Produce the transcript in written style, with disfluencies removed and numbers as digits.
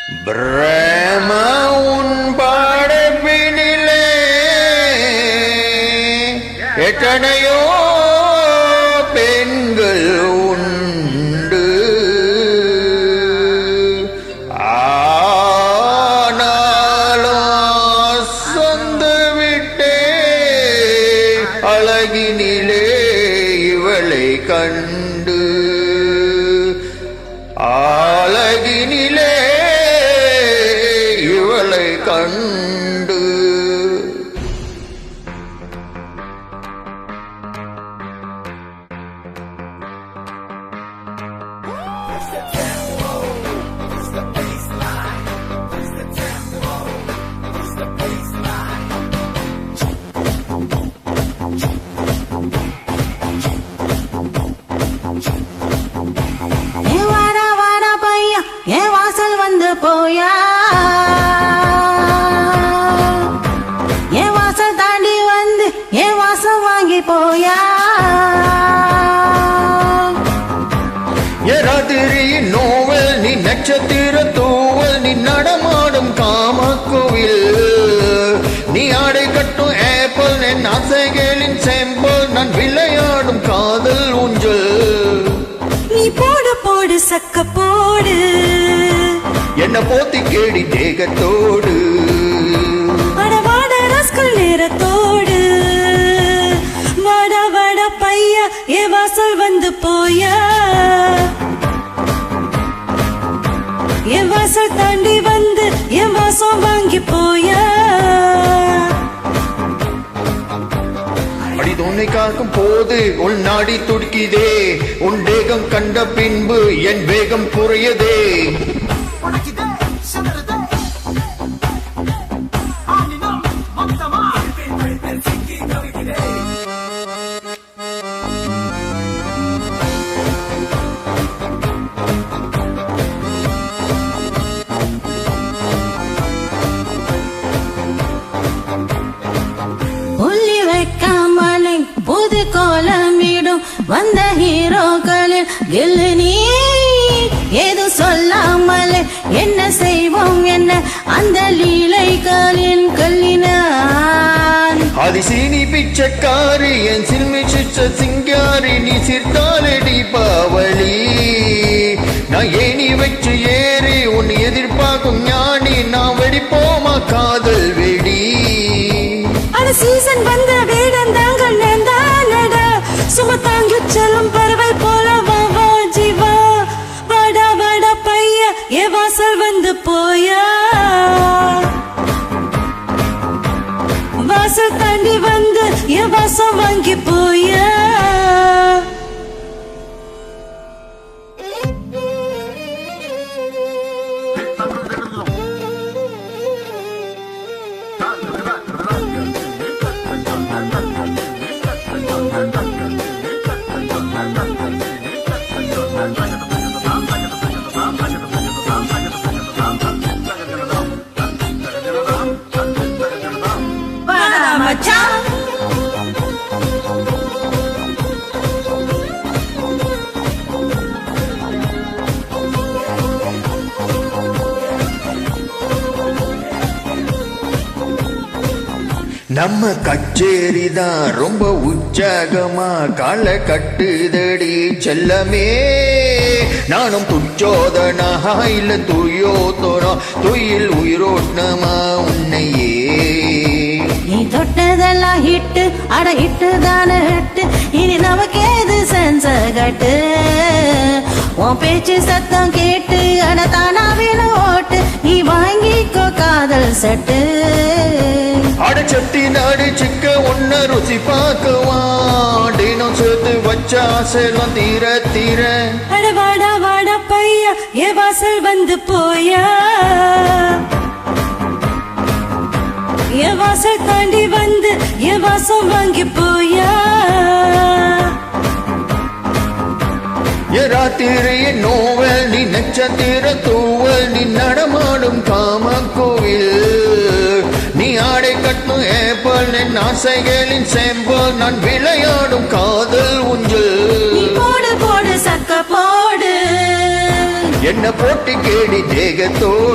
பிரேம உன் படைப்பினிலே எத்தனையோ பெண்கள் உண்டு. ஆனாலும் சொந்து விட்டே அழகினிலே இவளை கண்டு. அழகினிலே இவளை கண்டு. என் வாசல் வந்து போயா, என் வாசல் தாண்டி வந்து என் வாசம் வாங்கி போயா. ராத்திரியின் நோவல் நீ நட்சத்திர தூவல் நீ நடமாடும் காமக்கோவில். நீ ஆடை கட்டும் ஏப்பல் என் ஆசைகளின் சேம்பல் நான் விளையாடும் காதல் ஊஞ்சல். நீ போடு போடு சக்க போடு என்ன போத்தி கேடி தேகத்தோடு அடவாட ரஸ்கல் நேரத்தோடு. வாட வாட பையா என் வாசல் வந்து போயா, என் வாசல் தாண்டி வந்து என் வாசம் வாங்கி போயா. அடி தோன்னை காக்கும் போது உன் நாடி துடிக்குதே, உன் தேகம் கண்ட பின்பு என் வேகம் குறையதே. புள்ளி வைக்காமலே புது கோலமிடும் வந்த ஹீரோக்களில் கில்லு நீ. ஏது சொல்லாமலே என்ன செய்வோம் என்ன அந்த லீலைகளின் கல்லினான். அதிசீனி பிச்சைக்காரி என் சில்மி சிச்ச சிங்காரி நீ சிற்காலே தீபாவளி. நான் ஏணி வச்சு ஏறி உன் எதிர்பார்க்கும் ஞானி நான் வெடிப்போமா காதல் வெடி. அது சீசன் வந்த வேடம் தாங்கள் நேர்ந்தானடா, சும தாங்கி செல்லும் பறவை போல வா வா ஜீவா. வாடா வாடா பையா என் வாசல் வந்து போயா, வாசல் தாண்டி வந்து என் வாசம் வாங்கி போயா. நம்ம கச்சேரிதான் ரொம்ப உற்சாகமா கால கட்டுதடி செல்லமே. நானும் துச்சோதனா இல்ல துயோதனா துயில் உயிரோட்டமா உன்னையே. நீ தொட்டதெல்லாம் ஹிட்டு அட ஹிட்டு தானே ஹிட்டு, இனி நமக்கு ஏது சென்ச கட்டு. உன் பேச்சு சத்தம் கேட்டு அட தானா வேணும் ஓட்டு, நீ வாங்கிக்கோ காதல் சட்டு. அடைச்சட்டி நாடு சிக்க ஒன்ன ருசி பார்க்குவா, தினம் சேர்த்து வச்ச ஆசைலாம் தீர தீர. அட வாடா வாடா பையா என் வாசல் வந்து போயா, என் வாசல் தாண்டி வந்து என் வாசம் வாங்கி போயா. ராத்திரியின் நோவல் நீ நட்சத்திர தூவல் நீ நடமாடும் காமக்கோவில். நீ ஆடை கட்டும் ஏப்பல் என் ஆசைகளின் சேம்பல் நான் விளையாடும் காதல் ஊஞ்சல். போடு போடு சக்க போடு என்ன போட்டு கேடி தேகத்தோடு